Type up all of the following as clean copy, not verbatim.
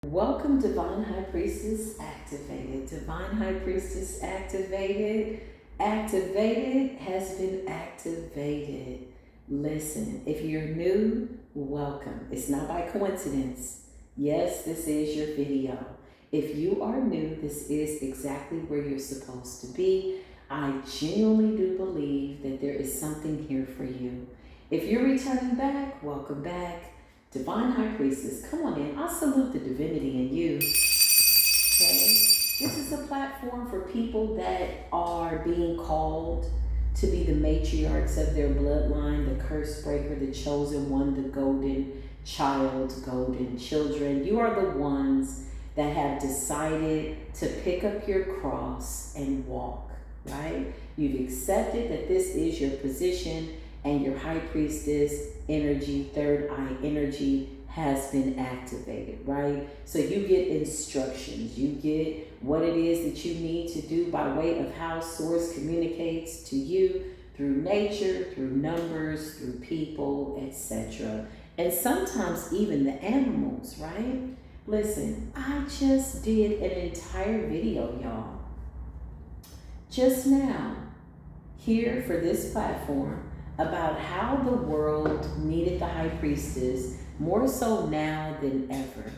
Welcome, Divine High Priestess Activated. Divine High Priestess Activated. Activated has been activated. Listen, if you're new, welcome. It's not by coincidence. Yes, this is your video. If you are new, this is exactly where you're supposed to be. I genuinely do believe that there is something here for you. If you're returning back, welcome back. Divine High Priestess, come on in. I salute the divinity in you. Okay? This is a platform for people that are being called to be the matriarchs of their bloodline, the curse breaker, the chosen one, the golden child, golden children. You are the ones that have decided to pick up your cross and walk, right? You've accepted that this is your position, and your high priestess energy, third eye energy has been activated, right? So you get instructions, you get what it is that you need to do by way of how source communicates to you through nature, through numbers, through people, etc. And sometimes even the animals, right? Listen, I just did an entire video, y'all, just now, here for this platform, about how the world needed the high priestess more so now than ever,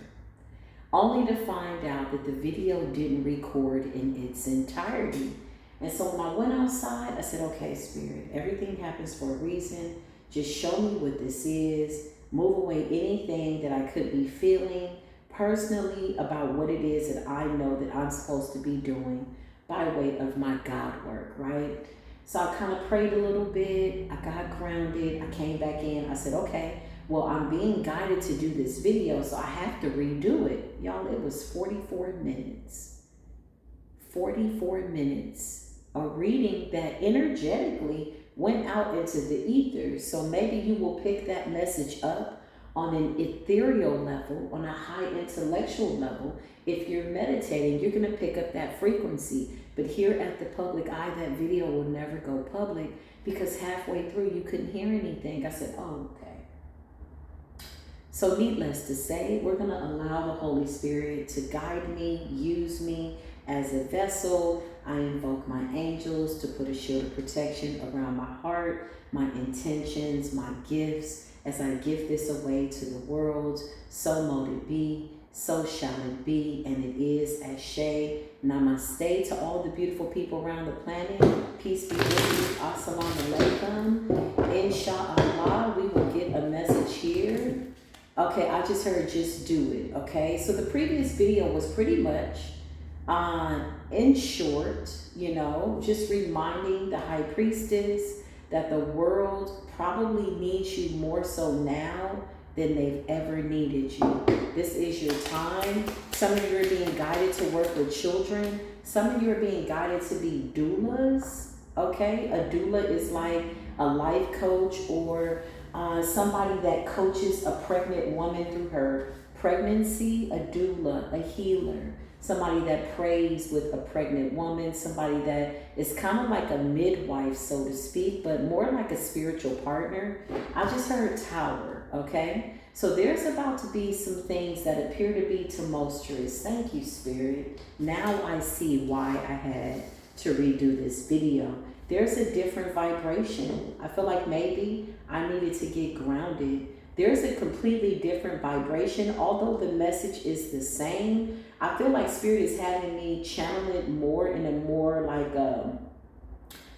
only to find out that the video didn't record in its entirety. And so when I went outside, I said, okay, Spirit, everything happens for a reason. Just show me what this is. Move away anything that I could be feeling personally about what it is that I know that I'm supposed to be doing by way of my God work, right? So I kind of prayed a little bit. I got grounded. I came back in. I said, okay, well, I'm being guided to do this video, so I have to redo it. Y'all, it was 44 minutes. 44 minutes. A reading that energetically went out into the ether. So maybe you will pick that message up on an ethereal level, on a high intellectual level. If you're meditating, you're going to pick up that frequency. But here at the public eye, that video will never go public because halfway through you couldn't hear anything. I said, oh, okay. So needless to say, we're going to allow the Holy Spirit to guide me, use me as a vessel. I invoke my angels to put a shield of protection around my heart, my intentions, my gifts, as I give this away to the world. So mote it be, so shall it be, and it is Ashe. Namaste to all the beautiful people around the planet. Peace be with you. Assalamu alaikum. Inshallah, we will get a message here. Okay, I just heard just do it, okay? So the previous video was pretty much, in short, just reminding the high priestess that the world probably needs you more so now than they've ever needed you. This is your time. Some of you are being guided to work with children. Some of you are being guided to be doulas, okay? A doula is like a life coach or somebody that coaches a pregnant woman through her pregnancy, a doula, a healer. Somebody that prays with a pregnant woman, somebody that is kind of like a midwife, so to speak, but more like a spiritual partner. I just heard tower, okay? So there's about to be some things that appear to be tumultuous. Thank you, Spirit. Now I see why I had to redo this video. There's a different vibration. I feel like maybe I needed to get grounded. There's a completely different vibration. Although the message is the same, I feel like Spirit is having me channel it more in a more like,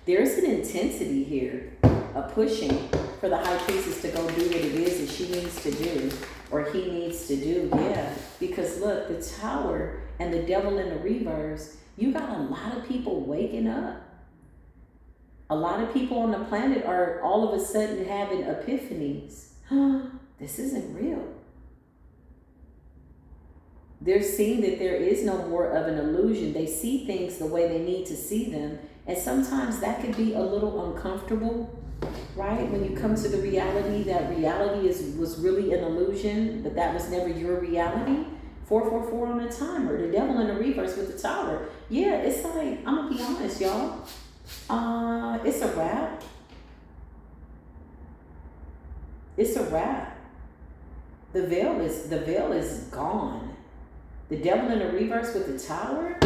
there's an intensity here, a pushing for the high priestess to go do what it is that she needs to do or he needs to do. Yeah, because look, the tower and the devil in the reverse, you got a lot of people waking up. A lot of people on the planet are all of a sudden having epiphanies. This isn't real. They're seeing that there is no more of an illusion. They see things the way they need to see them. And sometimes that could be a little uncomfortable, right? When you come to the reality that reality was really an illusion, but that was never your reality. 444 on the timer, the devil in the reverse with the tower. Yeah, it's like, I'm gonna be honest, y'all. It's a wrap. It's a wrap. The veil is gone. The devil in the reverse with the tower.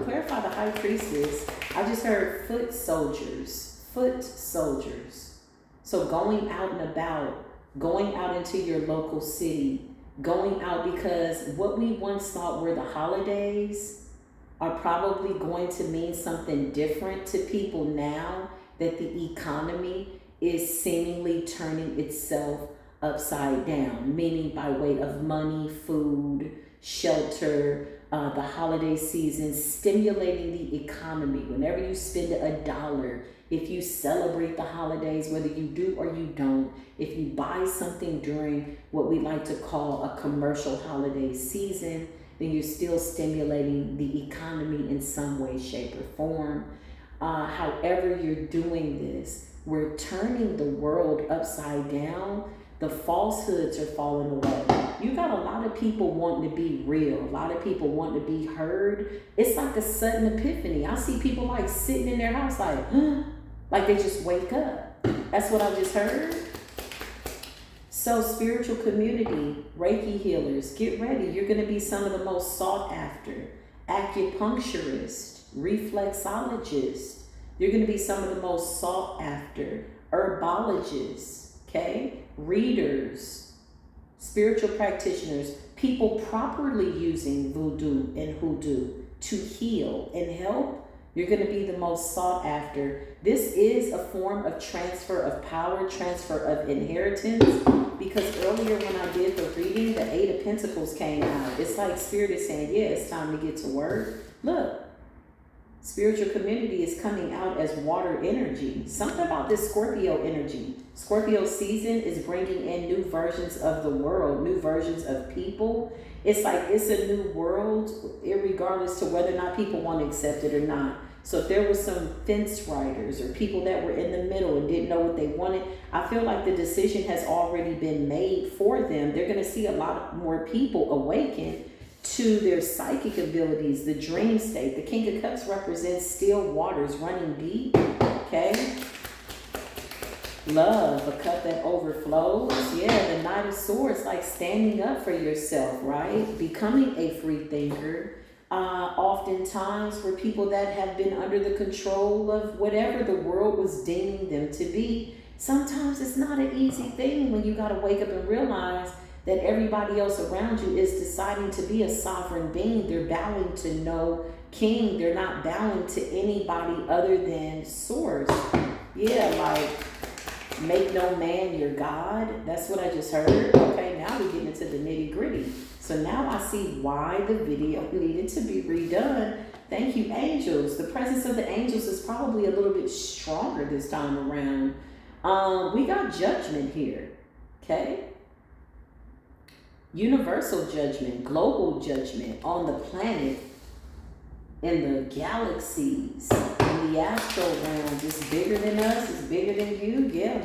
Clarify the high priestess. I just heard foot soldiers. Foot soldiers. So going out and about, going out into your local city, going out, because what we once thought were the holidays are probably going to mean something different to people now that the economy is seemingly turning itself upside down, meaning by way of money, food, shelter, the holiday season, stimulating the economy. Whenever you spend $1, if you celebrate the holidays, whether you do or you don't, if you buy something during what we like to call a commercial holiday season, then you're still stimulating the economy in some way, shape, or form. However you're doing this, we're turning the world upside down. The falsehoods are falling away. You got a lot of people wanting to be real, a lot of people wanting to be heard. It's like a sudden epiphany. I see people like sitting in their house like, huh? Like they just wake up. That's what I just heard. So spiritual community, Reiki healers, get ready. You're going to be some of the most sought after. Acupuncturists, reflexologists. You're going to be some of the most sought after. Herbologists, okay? Readers, spiritual practitioners, people properly using voodoo and hoodoo to heal and help. You're going to be the most sought after. This is a form of transfer of power, transfer of inheritance, because earlier when I did the reading, the 8 of Pentacles came out. It's like Spirit is saying, yeah, it's time to get to work. Look, spiritual community is coming out as water energy. Something about this Scorpio energy. Scorpio season is bringing in new versions of the world, new versions of people. It's like it's a new world, irregardless to whether or not people want to accept it or not. So if there were some fence riders or people that were in the middle and didn't know what they wanted, I feel like the decision has already been made for them. They're going to see a lot more people awaken to their psychic abilities, the dream state. The King of Cups represents still waters running deep, okay? Love, a cup that overflows. Yeah, the Knight of Swords, like standing up for yourself, right? Becoming a free thinker. Oftentimes for people that have been under the control of whatever the world was deeming them to be, sometimes it's not an easy thing when you got to wake up and realize that everybody else around you is deciding to be a sovereign being. They're bowing to no king. They're not bowing to anybody other than Source. Yeah, like, make no man your God. That's what I just heard. Okay, now we're getting into the nitty gritty. So now I see why the video needed to be redone. Thank you, angels. The presence of the angels is probably a little bit stronger this time around. We got judgment here, okay? Universal judgment, global judgment on the planet, in the galaxies, in the astral realm. It's bigger than us, it's bigger than you. Yeah,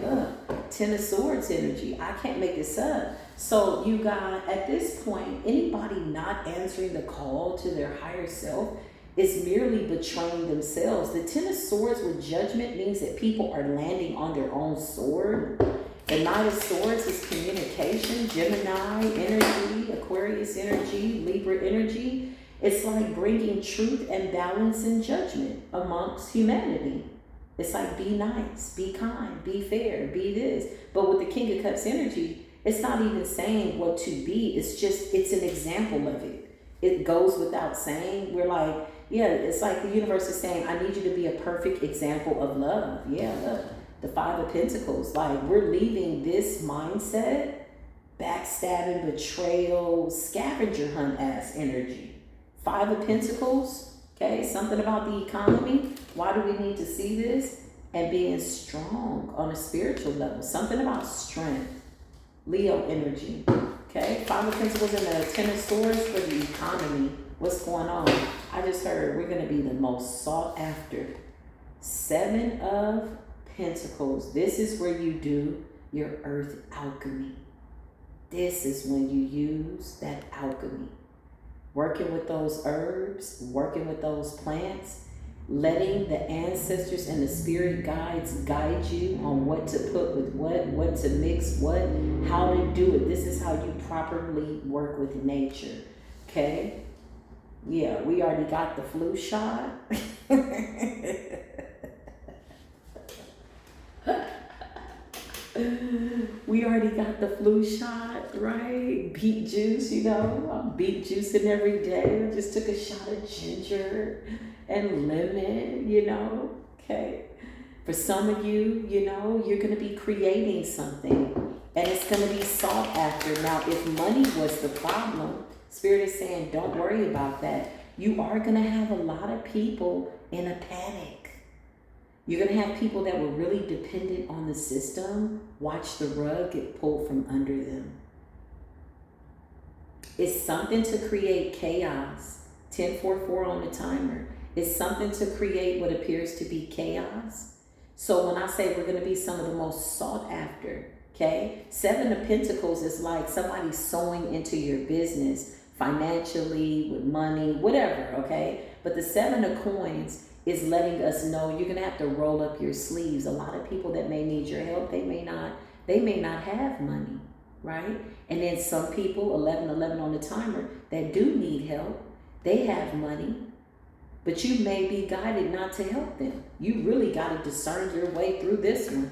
look, 10 of Swords energy. I can't make this up. So you got, at this point, anybody not answering the call to their higher self is merely betraying themselves. The 10 of Swords with judgment means that people are landing on their own sword. The Knight of Swords is communication, Gemini energy, Aquarius energy, Libra energy. It's like bringing truth and balance and judgment amongst humanity. It's like be nice, be kind, be fair, be this. But with the King of Cups energy, it's not even saying what to be. It's just, it's an example of it. It goes without saying. We're like, yeah, it's like the universe is saying, I need you to be a perfect example of love. Yeah, look, the 5 of Pentacles. Like, we're leaving this mindset, backstabbing, betrayal, scavenger hunt ass energy. 5 of Pentacles, okay, something about the economy. Why do we need to see this? And being strong on a spiritual level. Something about strength. Leo energy, okay? 5 of Pentacles and the 10 of Swords for the economy. What's going on? I just heard we're going to be the most sought after. 7 of Pentacles. This is where you do your earth alchemy. This is when you use that alchemy. Working with those herbs, working with those plants, letting the ancestors and the spirit guides guide you on what to put with what to mix what, how to do it. This is how you properly work with nature, okay? Yeah, we already got the flu shot. We already got the flu shot, right? Beet juice, I'm beet juicing every day. I just took a shot of ginger and lemon, okay? For some of you, you're going to be creating something and it's going to be sought after. Now, if money was the problem, Spirit is saying, don't worry about that. You are going to have a lot of people in a panic. You're going to have people that were really dependent on the system watch the rug get pulled from under them. It's something to create chaos. 1044 on the timer. It's something to create what appears to be chaos. So when I say we're going to be some of the most sought after, okay? 7 of Pentacles is like somebody sowing into your business financially, with money, whatever, okay? But the 7 of Coins is letting us know you're going to have to roll up your sleeves. A lot of people that may need your help, they may not have money, right? And then some people, 1111 on the timer, that do need help, they have money, but you may be guided not to help them. You really got to discern your way through this one.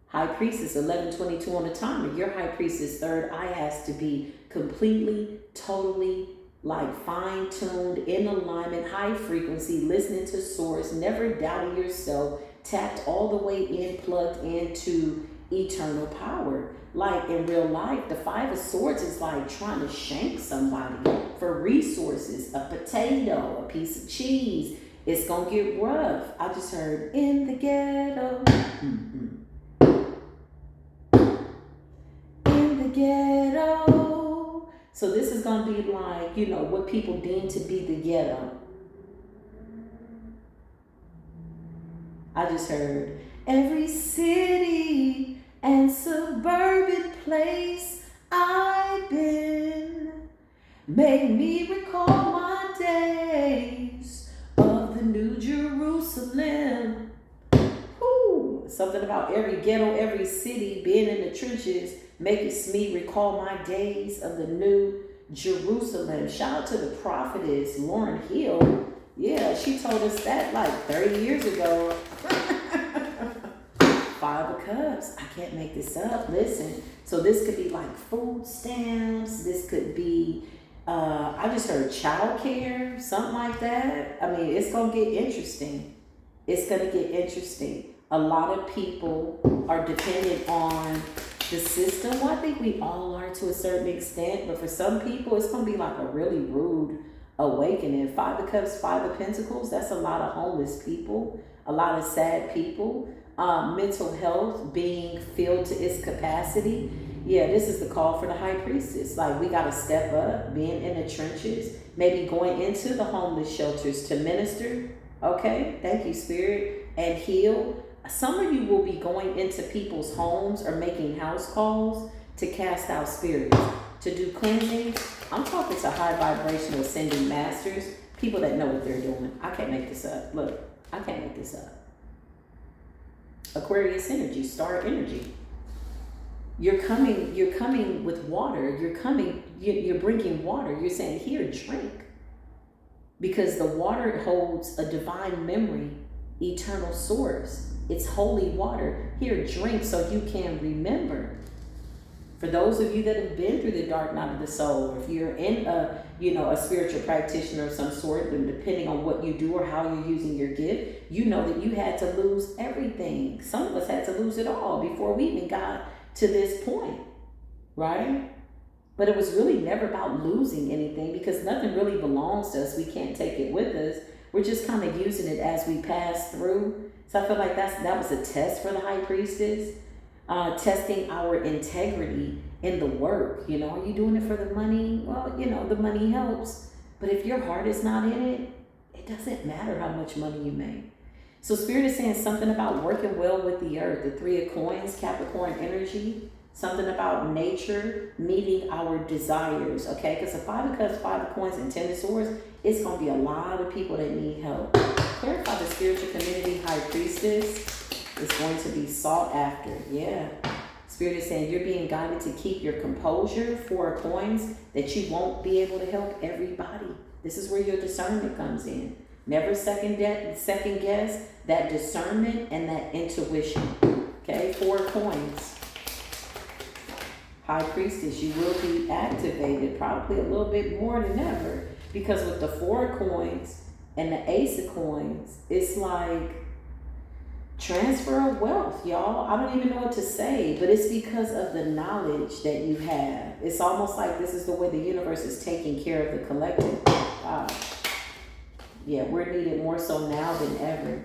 High-Priestess, 1122 on the timer. Your High-Priestess third eye has to be completely, totally like fine-tuned, in alignment, high frequency, listening to source, never doubting yourself, tapped all the way in, plugged into eternal power. Like in real life, the 5 of Swords is like trying to shank somebody for resources, a potato, a piece of cheese. It's gonna get rough. I just heard in the ghetto. In the ghetto. So this is going to be like, what people deem to be the ghetto. I just heard every city and suburban place I've been made me recall my days of the New Jerusalem. Ooh, something about every ghetto, every city, being in the trenches, makes me recall my days of the New Jerusalem. Shout out to the prophetess, Lauren Hill. Yeah, she told us that like 30 years ago. 5 of Cups. I can't make this up. Listen. So this could be like food stamps. This could be, I just heard child care, something like that. I mean, it's going to get interesting. It's going to get interesting. A lot of people are dependent on the system. Well, I think we all are to a certain extent, but for some people, it's going to be like a really rude awakening. 5 of Cups, 5 of Pentacles, that's a lot of homeless people, a lot of sad people, mental health being filled to its capacity. Yeah, this is the call for the High-Priestess. Like, we got to step up, being in the trenches, maybe going into the homeless shelters to minister. Okay, thank you, Spirit, and heal. Some of you will be going into people's homes or making house calls to cast out spirits, to do cleansing. I'm talking to high vibrational ascending masters, people that know what they're doing. I can't make this up. Look, I can't make this up. Aquarius energy, star energy. You're coming with water. You're bringing water. You're saying, here, drink. Because the water holds a divine memory, eternal source. It's holy water. Here, drink so you can remember. For those of you that have been through the dark night of the soul, or if you're in a spiritual practitioner of some sort, and depending on what you do or how you're using your gift, you know that you had to lose everything. Some of us had to lose it all before we even got to this point, right? But it was really never about losing anything, because nothing really belongs to us. We can't take it with us. We're just kind of using it as we pass through. So I feel like that was a test for the High-Priestess, testing our integrity in the work. Are you doing it for the money? Well, the money helps. But if your heart is not in it, it doesn't matter how much money you make. So Spirit is saying something about working well with the earth. The 3 of Coins, Capricorn energy. Something about nature meeting our desires, okay? Because the 5 of Cups, 5 of Coins, and 10 of Swords, it's going to be a lot of people that need help. Clarify the spiritual community. High-Priestess is going to be sought after. Yeah. Spirit is saying you're being guided to keep your composure, 4 of coins, that you won't be able to help everybody. This is where your discernment comes in. Never second guess that discernment and that intuition. Okay, 4 coins. High Priestess, you will be activated probably a little bit more than ever, because with the 4 coins and the Ace of coins, it's like transfer of wealth, y'all. I don't even know what to say, but it's because of the knowledge that you have. It's almost like this is the way the universe is taking care of the collective. Yeah, we're needed more so now than ever.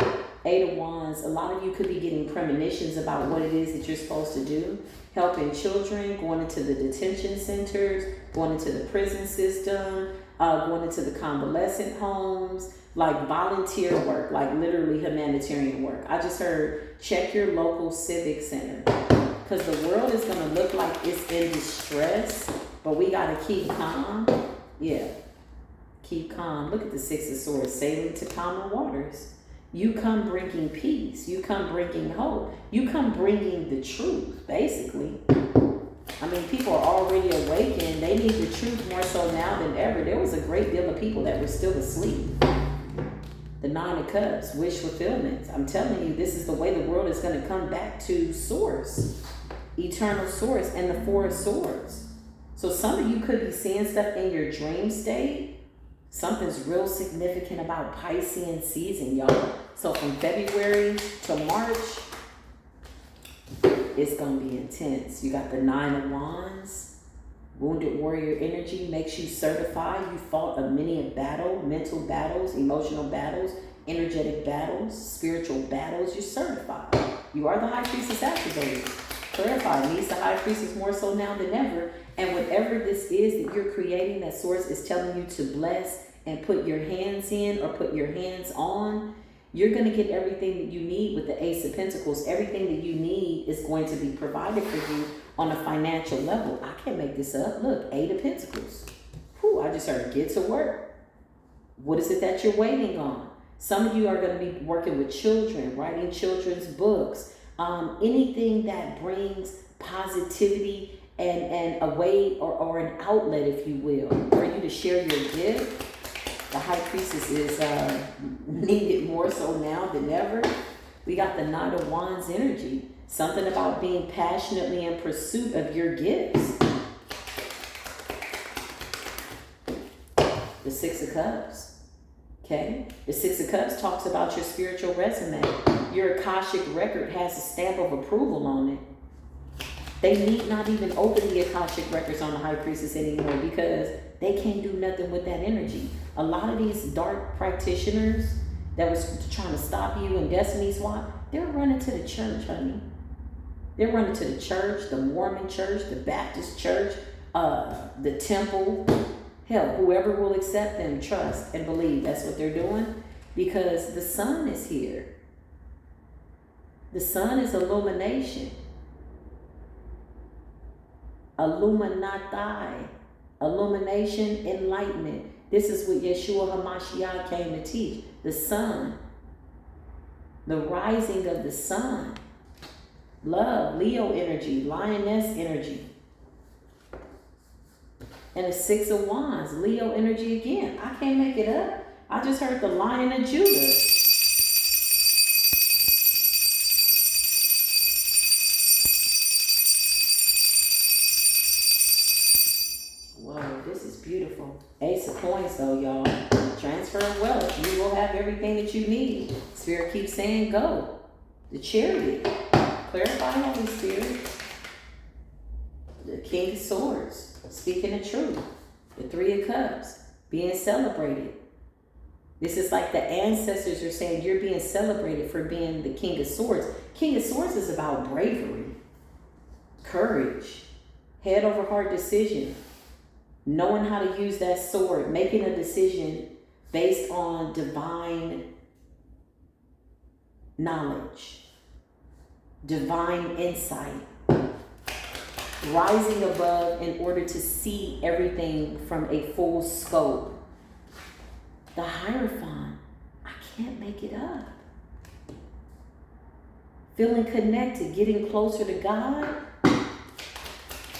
8 of Wands, a lot of you could be getting premonitions about what it is that you're supposed to do. Helping children, going into the detention centers, going into the prison system, going into the convalescent homes, like volunteer work, like literally humanitarian work. I just heard check your local civic center, because the world is going to look like it's in distress, but we got to keep calm. Yeah, keep calm. Look at the 6 of Swords, sailing to calmer waters. You come bringing peace. You come bringing hope. You come bringing the truth, basically. I mean, people are already awakened. They need the truth more so now than ever. There was a great deal of people that were still asleep. The 9 of Cups, wish fulfillment. I'm telling you, this is the way the world is going to come back to source, eternal source, and the 4 of Swords. So some of you could be seeing stuff in your dream state. Something's real significant about Piscean season, y'all. So from February to March, it's going to be intense. You got the 9 of Wands. Wounded warrior energy makes you certified. You fought a many a battle, mental battles, emotional battles, energetic battles, spiritual battles. You're certified. You are the High Priestess activated. Clarified. Needs the High Priestess more so now than ever. And whatever this is that you're creating, that source is telling you to bless and put your hands in or put your hands on, you're going to get everything that you need with the Ace of Pentacles. Everything that you need is going to be provided for you on a financial level. I can't make this up. Look, 8 of Pentacles. Whew, I just heard get to work. What is it that you're waiting on? Some of you are going to be working with children, writing children's books, anything that brings positivity and a way or an outlet, if you will, for you to share your gift. The High Priestess is needed more so now than ever. We got the 9 of Wands energy. Something about being passionately in pursuit of your gifts. The 6 of Cups. Okay? The 6 of Cups talks about your spiritual resume. Your Akashic record has a stamp of approval on it. They need not even open the Akashic records on the High Priestess anymore, because they can't do nothing with that energy. A lot of these dark practitioners that was trying to stop you in Destiny's Watch, they're running to the church, honey. They're running to the church, the Mormon church, the Baptist church, the temple. Hell, whoever will accept them, trust and believe that's what they're doing, because the sun is here. The sun is illumination. Illuminati. Illumination, enlightenment. This is what Yeshua HaMashiach came to teach. The sun. The rising of the sun. Love, Leo energy, lioness energy. And the 6 of Wands, Leo energy again. I can't make it up. I just heard the Lion of Judah. Whoa, this is beautiful. Ace of Coins though, y'all. Transfer of wealth. You will have everything that you need. Spirit keeps saying go. The Chariot. Clarify, Holy Spirit. The King of Swords. Speaking the truth. The 3 of Cups. Being celebrated. This is like the ancestors are saying you're being celebrated for being the King of Swords. King of Swords is about bravery. Courage. Head over heart decision. Knowing how to use that sword. Making a decision based on divine knowledge. Divine insight. Rising above in order to see everything from a full scope. The Hierophant. I can't make it up. Feeling connected, getting closer to God.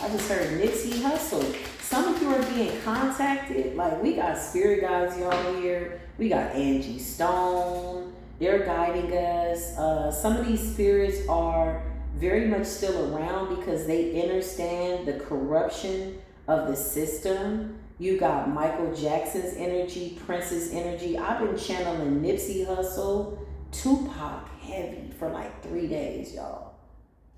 I just heard Nipsey Hussle. Some of you are being contacted. Like, we got spirit guides, y'all, here. We got Angie Stone. They're guiding us. Some of these spirits are very much still around because they understand the corruption of the system. You got Michael Jackson's energy, Prince's energy. I've been channeling Nipsey Hussle, Tupac heavy for like 3 days, y'all.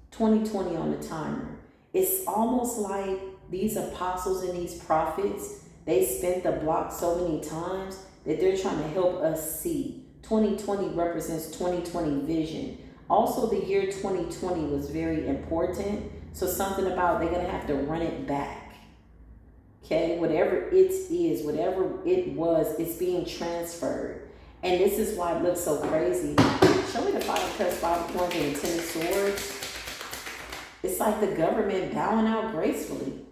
2020 on the timer. It's almost like these apostles and these prophets, they spent the block so many times that they're trying to help us see. 2020 represents 2020 vision. Also, the year 2020 was very important. So something about they're going to have to run it back. Okay, whatever it is, whatever it was, it's being transferred. And this is why it looks so crazy. Show me the 5 cups, 5 coins, and the 10 of swords. It's like the government bowing out gracefully.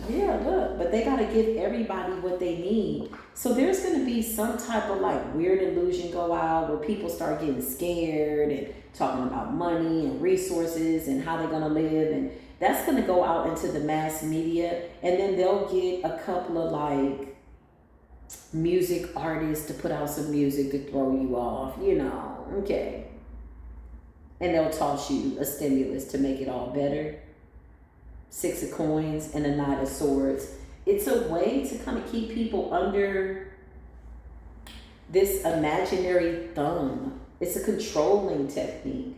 Yeah, look, but they got to give everybody what they need. So there's going to be some type of like weird illusion go out where people start getting scared and talking about money and resources and how they're going to live. And that's going to go out into the mass media. And then they'll get a couple of like music artists to put out some music to throw you off, you know, okay. And they'll toss you a stimulus to make it all better. 6 of coins and a 9 of swords. It's a way to kind of keep people under this imaginary thumb. It's a controlling technique,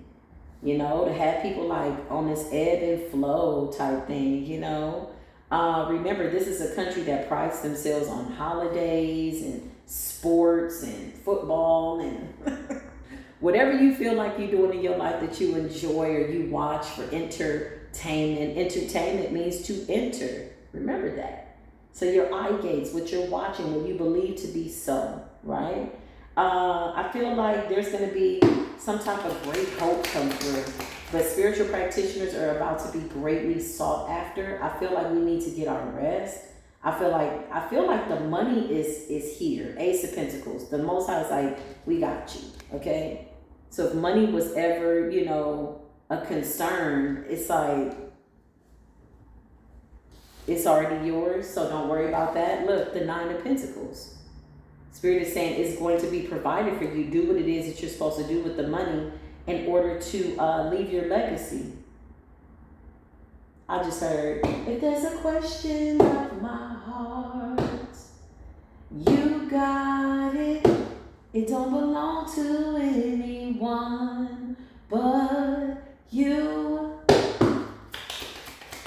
you know, to have people like on this ebb and flow type thing, you know. Remember, this is a country that prides themselves on holidays and sports and football and whatever you feel like you're doing in your life that you enjoy or you watch for entertainment. Entertainment means to enter. Remember that. So your eye gates, what you're watching, what you believe to be so, right? I feel like there's going to be some type of great hope come through. But spiritual practitioners are about to be greatly sought after. I feel like we need to get our rest. I feel like the money is here. Ace of Pentacles. The Most High is like, we got you. Okay? So if money was ever, you know, a concern, it's like, it's already yours, so don't worry about that. Look, the 9 of Pentacles. Spirit is saying it's going to be provided for you. Do what it is that you're supposed to do with the money in order to leave your legacy. I just heard, if there's a question of my heart, you got it. It don't belong to anyone but you.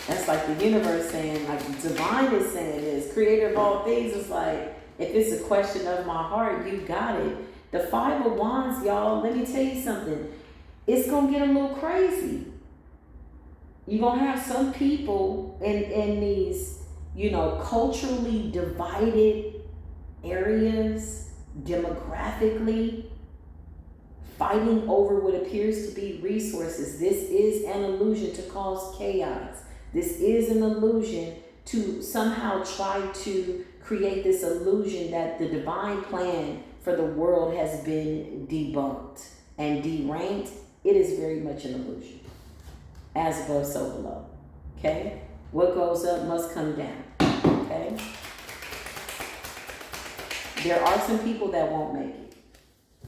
That's like the universe saying, like divine is saying this. Creator of all things is like, if it's a question of my heart, you got it. The 5 of Wands, y'all, let me tell you something. It's going to get a little crazy. You're going to have some people in these, you know, culturally divided areas, demographically, fighting over what appears to be resources. This is an illusion to cause chaos. This is an illusion to somehow try to create this illusion that the divine plan for the world has been debunked and deranked. It is very much an illusion. As above, so below. Okay? What goes up must come down. Okay? There are some people that won't make it.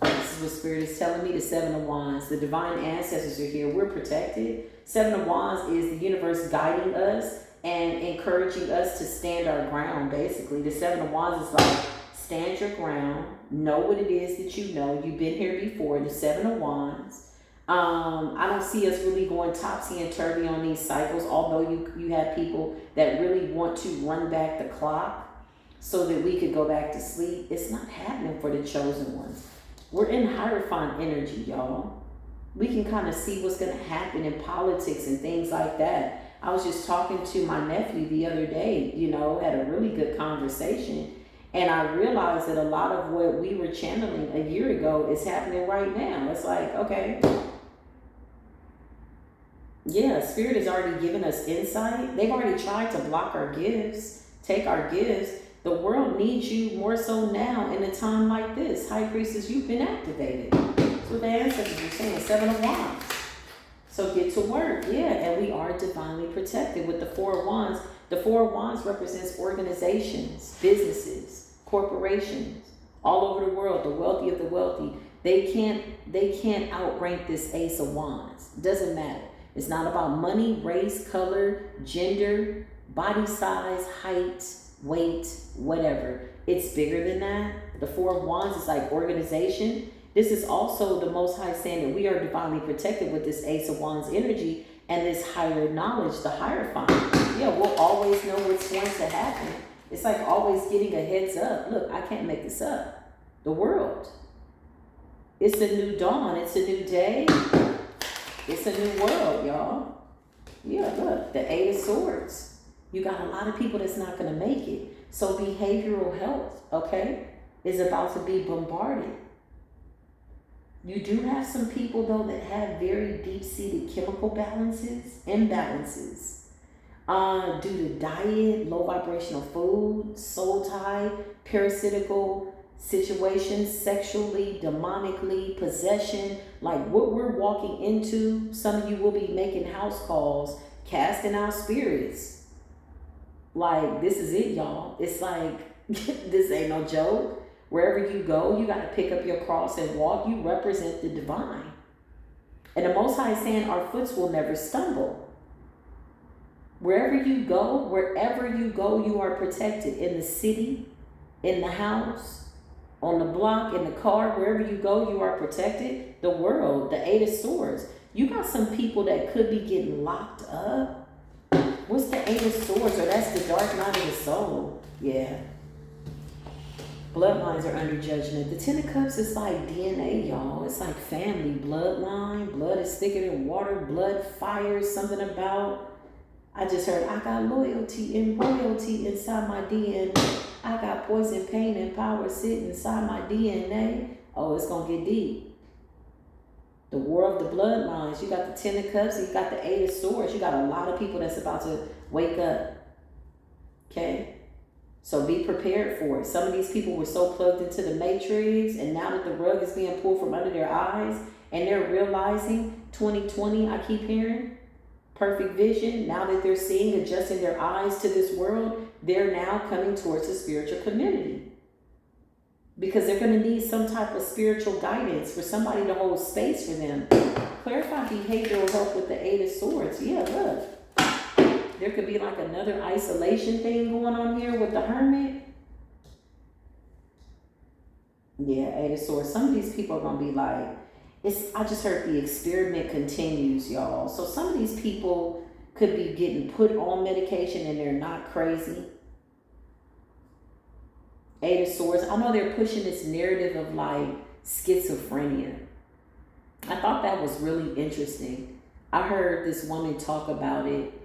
This is what Spirit is telling me. The 7 of Wands. The divine ancestors are here. We're protected. 7 of Wands is the universe guiding us and encouraging us to stand our ground, basically. The 7 of Wands is like, stand your ground. Know what it is that you know. You've been here before. The 7 of Wands. I don't see us really going topsy and turvy on these cycles, although you have people that really want to run back the clock so that we could go back to sleep. It's not happening for the chosen ones. We're in Hierophant energy, y'all. We can kind of see what's going to happen in politics and things like that. I was just talking to my nephew the other day, you know, had a really good conversation. And I realized that a lot of what we were channeling a year ago is happening right now. It's like, okay, yeah, Spirit has already given us insight. They've already tried to block our gifts, take our gifts. The world needs you more so now in a time like this. High Priestess, you've been activated. That's what the ancestors are saying. 7 of Wands. So get to work, yeah. And we are divinely protected with the Four of Wands. The Four of Wands represents organizations, businesses, corporations, all over the world, the wealthy of the wealthy. They can't outrank this Ace of Wands. Doesn't matter. It's not about money, race, color, gender, body size, height, weight, whatever. It's bigger than that. The Four of Wands is like organization. This is also the Most High saying that we are divinely protected with this Ace of Wands energy and this higher knowledge, the Hierophant. Yeah, we'll always know what's going to happen. It's like always getting a heads up. Look, I can't make this up. The world. It's a new dawn. It's a new day. It's a new world, y'all. Yeah, look, the Eight of Swords. You got a lot of people that's not going to make it. So behavioral health, okay, is about to be bombarded. You do have some people, though, that have very deep-seated chemical imbalances. Due to diet, low vibrational food, soul tie, parasitical situations, sexually, demonically, possession, like what we're walking into. Some of you will be making house calls, casting out spirits. Like, this is it, y'all. It's like, this ain't no joke. Wherever you go, you got to pick up your cross and walk. You represent the divine. And the Most High is saying our foots will never stumble. Wherever you go, you are protected. In the city, in the house, on the block, in the car, wherever you go, you are protected. The world, the Eight of Swords. You got some people that could be getting locked up. What's the Eight of Swords? Or that's the dark night of the soul. Yeah. Bloodlines are under judgment. The Ten of Cups is like DNA, y'all. It's like family, bloodline. Blood is thicker than water. Blood fire, something about. I just heard, I got loyalty and royalty inside my DNA. I got poison, pain, and power sitting inside my DNA. Oh, it's going to get deep. The war of the bloodlines. You got the Ten of Cups. You got the Eight of Swords. You got a lot of people that's about to wake up. Okay? So be prepared for it. Some of these people were so plugged into the matrix, and now that the rug is being pulled from under their eyes, and they're realizing 2020, I keep hearing, perfect vision. Now that they're seeing, adjusting their eyes to this world, they're now coming towards the spiritual community. Because they're going to need some type of spiritual guidance for somebody to hold space for them. Clarify behavioral health with the Eight of Swords. Yeah, look. There could be like another isolation thing going on here with the Hermit. Yeah, Eight of Swords. Some of these people are going to be like, I just heard the experiment continues, y'all. So some of these people could be getting put on medication and they're not crazy. Eight of Swords. I know they're pushing this narrative of like schizophrenia. I thought that was really interesting. I heard this woman talk about it.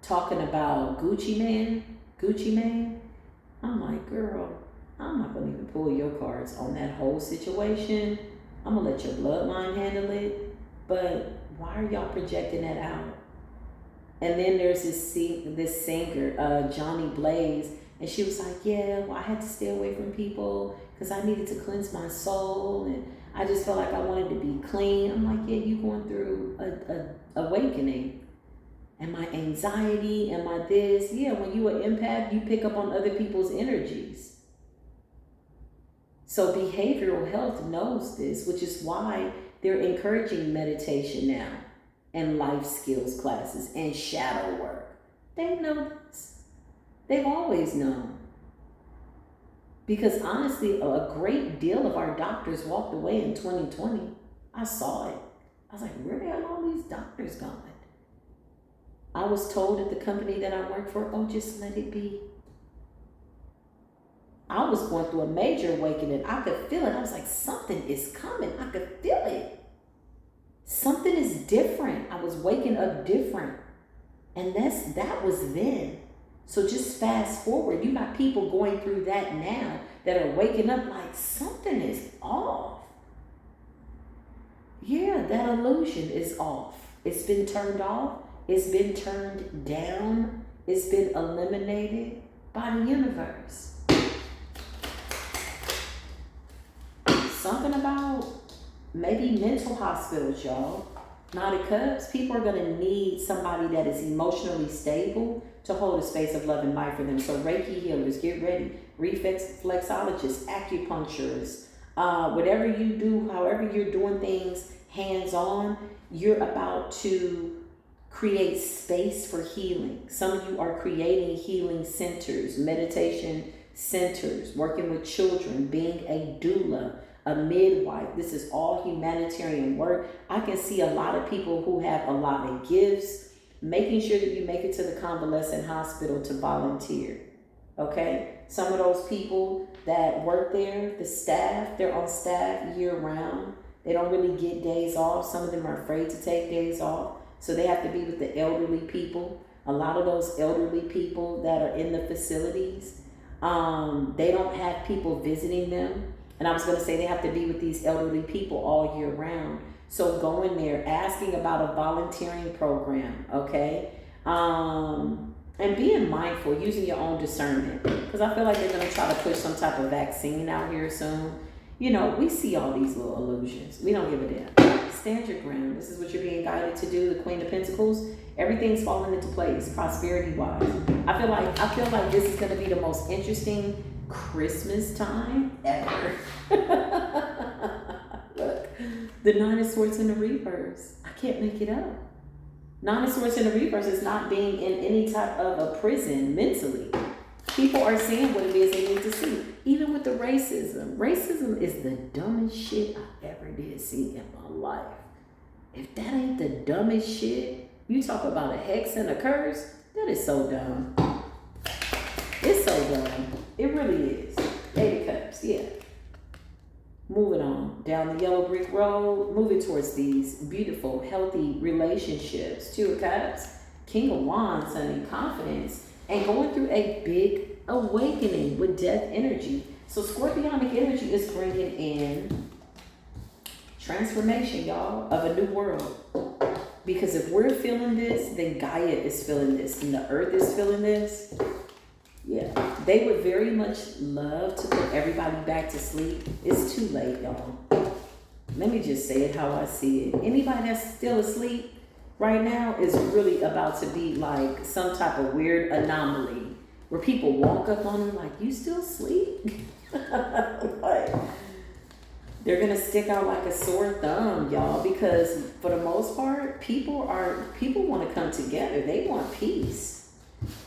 Talking about Gucci Mane. I'm like, girl, I'm not gonna even pull your cards on that whole situation. I'm gonna let your bloodline handle it. But why are y'all projecting that out? And then there's this singer, Johnny Blaze, and she was like, yeah, well, I had to stay away from people because I needed to cleanse my soul, and I just felt like I wanted to be clean. I'm like, yeah, you going through a awakening. And my anxiety and my this. Yeah, when you an empath, you pick up on other people's energies. So behavioral health knows this, which is why they're encouraging meditation now and life skills classes and shadow work. They know this. They've always known. Because honestly, a great deal of our doctors walked away in 2020. I saw it. I was like, where the hell are all these doctors going? I was told at the company that I work for, oh, just let it be. I was going through a major awakening. I could feel it. I was like, something is coming. I could feel it. Something is different. I was waking up different. And that was then. So just fast forward. You got people going through that now that are waking up like something is off. Yeah, that illusion is off. It's been turned off. It's been turned down. It's been eliminated by the universe. Something about maybe mental hospitals, y'all. Nine of Cups, people are going to need somebody that is emotionally stable to hold a space of love and light for them. So Reiki healers, get ready. Reflexologists, acupuncturists, whatever you do, however you're doing things hands-on, you're about to create space for healing. Some of you are creating healing centers, meditation centers, working with children, being a doula, a midwife. This is all humanitarian work. I can see a lot of people who have a lot of gifts, making sure that you make it to the convalescent hospital to volunteer. Okay? Some of those people that work there, the staff, they're on staff year round. They don't really get days off. Some of them are afraid to take days off. So they have to be with the elderly people. A lot of those elderly people that are in the facilities, they don't have people visiting them. And I was going to say they have to be with these elderly people all year round. So going there, asking about a volunteering program, okay? And being mindful, using your own discernment. Because I feel like they're going to try to push some type of vaccine out here soon. You know, we see all these little illusions. We don't give a damn. Stand your ground. This is what you're being guided to do, the Queen of Pentacles. Everything's falling into place, prosperity-wise. I feel like this is going to be the most interesting Christmas time ever. Look, the Nine of Swords in the reverse. I can't make it up. Nine of Swords in the reverse is not being in any type of a prison mentally. People are seeing what it is they need to see. Even with the racism. Racism is the dumbest shit I ever did see in my life. If that ain't the dumbest shit, you talk about a hex and a curse, that is so dumb. It's so dumb. It really is. Eight of Cups, yeah. Moving on down the yellow brick road, moving towards these beautiful, healthy relationships. Two of Cups, King of Wands, honey, confidence, and going through a big awakening with death energy. So Scorpionic energy is bringing in transformation, y'all, of a new world. Because if we're feeling this, then Gaia is feeling this, and the earth is feeling this. Yeah, they would very much love to put everybody back to sleep. It's too late, y'all. Let me just say it how I see it. Anybody that's still asleep right now is really about to be like some type of weird anomaly where people walk up on them like, you still asleep? Like, they're going to stick out like a sore thumb, y'all, because for the most part, people want to come together. They want peace.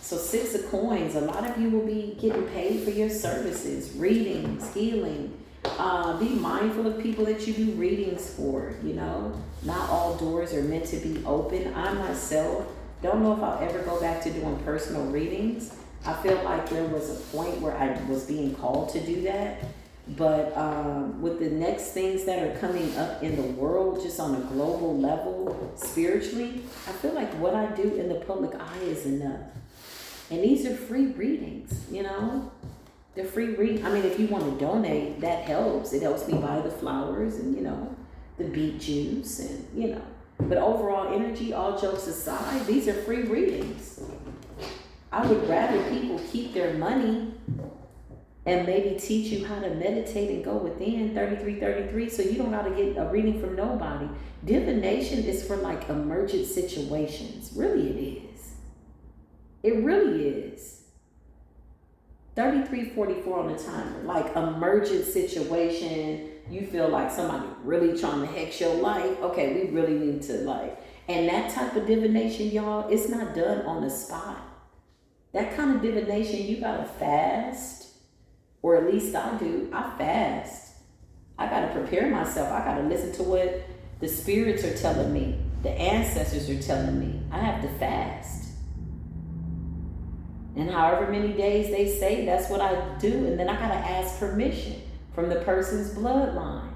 So Six of Coins, a lot of you will be getting paid for your services, readings, healing. Be mindful of people that you do readings for, you know. Not all doors are meant to be open. I myself don't know if I'll ever go back to doing personal readings. I feel like there was a point where I was being called to do that. But with the next things that are coming up in the world, just on a global level, spiritually, I feel like what I do in the public eye is enough. And these are free readings, you know. They're free reading. I mean, if you want to donate, that helps. It helps me buy the flowers and, you know, the beet juice and, you know. But overall energy, all jokes aside, these are free readings. I would rather people keep their money and maybe teach you how to meditate and go within 3333 so you don't got to get a reading from nobody. Divination is for like emergent situations. Really it is. It really is. 3344 on the timer, like emergent situation. You feel like somebody really trying to hex your life. Okay, we really need to like, and that type of divination, y'all, it's not done on the spot. That kind of divination, you gotta fast, or at least I do. I fast. I gotta prepare myself. I gotta listen to what the spirits are telling me, the ancestors are telling me. I have to fast. And however many days they say, that's what I do. And then I got to ask permission from the person's bloodline.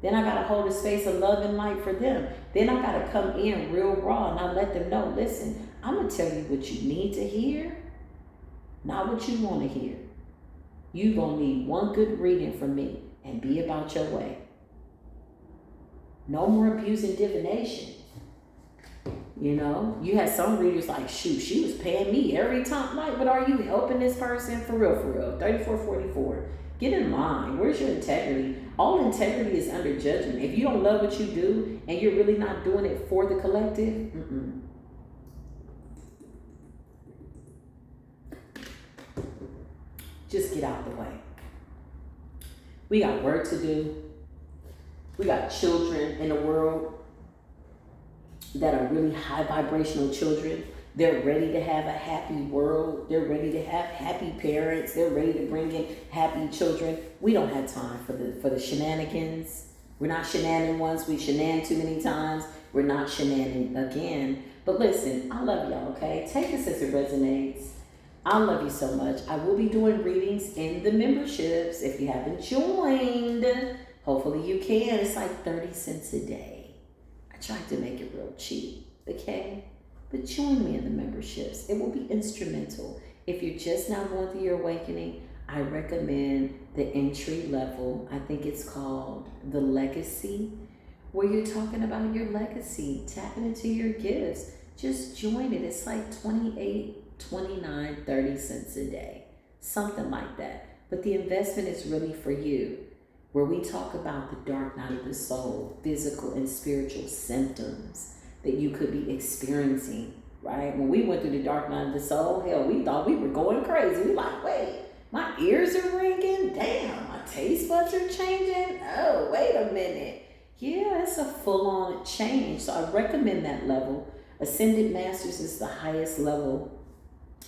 Then I got to hold a space of love and light for them. Then I got to come in real raw and I let them know, listen, I'm going to tell you what you need to hear, not what you want to hear. You're going to need one good reading from me and be about your way. No more abusing divination. You know, you had some readers like, shoot, she was paying me every time. Like, but are you helping this person for real, for real? 3444. Get in line. Where's your integrity? All integrity is under judgment. If you don't love what you do and you're really not doing it for the collective, just get out the way. We got work to do. We got children in the world that are really high vibrational children. They're ready to have a happy world. They're ready to have happy parents. They're ready to bring in happy children. We don't have time for the shenanigans. We're not shenaning once. We shenan too many times. We're not shenaning again. But listen, I love y'all, okay? Take this as it resonates. I love you so much. I will be doing readings in the memberships. If you haven't joined, hopefully you can. It's like 30 cents a day. I tried to make it real cheap, okay? But join me in the memberships. It will be instrumental. If you're just now going through your awakening, I recommend the entry level. I think it's called the legacy, where you're talking about your legacy, tapping into your gifts. Just join it. It's like 28, 29, 30 cents a day, something like that. But the investment is really for you, where we talk about the dark night of the soul, physical and spiritual symptoms that you could be experiencing, right? When we went through the dark night of the soul, hell, we thought we were going crazy. We like, wait, my ears are ringing. Damn, my taste buds are changing. Oh, wait a minute. Yeah, it's a full-on change. So I recommend that level. Ascended Masters is the highest level,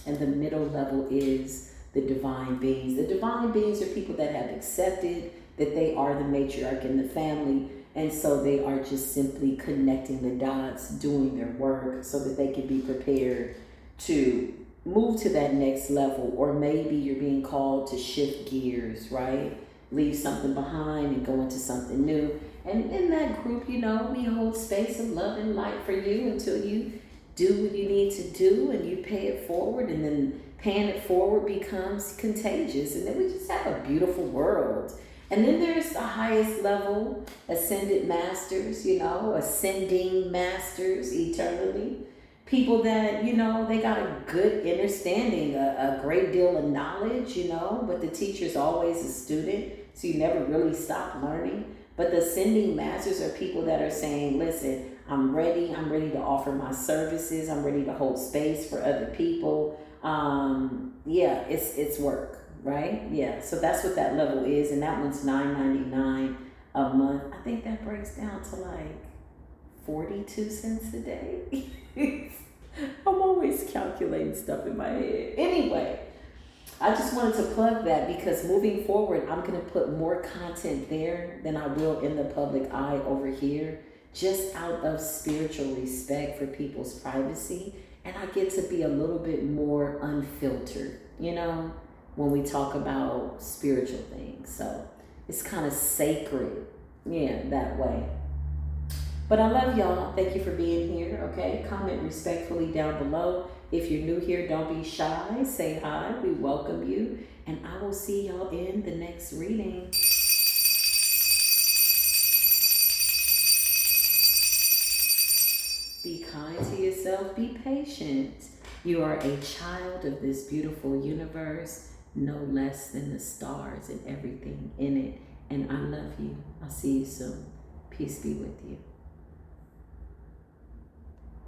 and the middle level is the divine beings. The divine beings are people that have accepted that they are the matriarch in the family, and so they are just simply connecting the dots, doing their work so that they can be prepared to move to that next level. Or maybe you're being called to shift gears, right? Leave something behind and go into something new. And in that group, you know, we hold space of love and light for you until you do what you need to do and you pay it forward, and then paying it forward becomes contagious. And then we just have a beautiful world. And then there's the highest level, ascended masters, you know, ascending masters eternally. People that, you know, they got a good understanding, a great deal of knowledge, you know, but the teacher's always a student, so you never really stop learning. But the ascending masters are people that are saying, listen, I'm ready to offer my services. I'm ready to hold space for other people. Yeah, it's work. Right? Yeah. So that's what that level is. And that one's $9.99 a month. I think that breaks down to like 42 cents a day. I'm always calculating stuff in my head. Anyway, I just wanted to plug that because moving forward, I'm going to put more content there than I will in the public eye over here, just out of spiritual respect for people's privacy. And I get to be a little bit more unfiltered, you know, when we talk about spiritual things. So it's kind of sacred, yeah, that way. But I love y'all. Thank you for being here, okay? Comment respectfully down below. If you're new here, don't be shy. Say hi. We welcome you. And I will see y'all in the next reading. Be kind to yourself. Be patient. You are a child of this beautiful universe, no less than the stars and everything in it. And I love you. I'll see you soon. Peace be with you.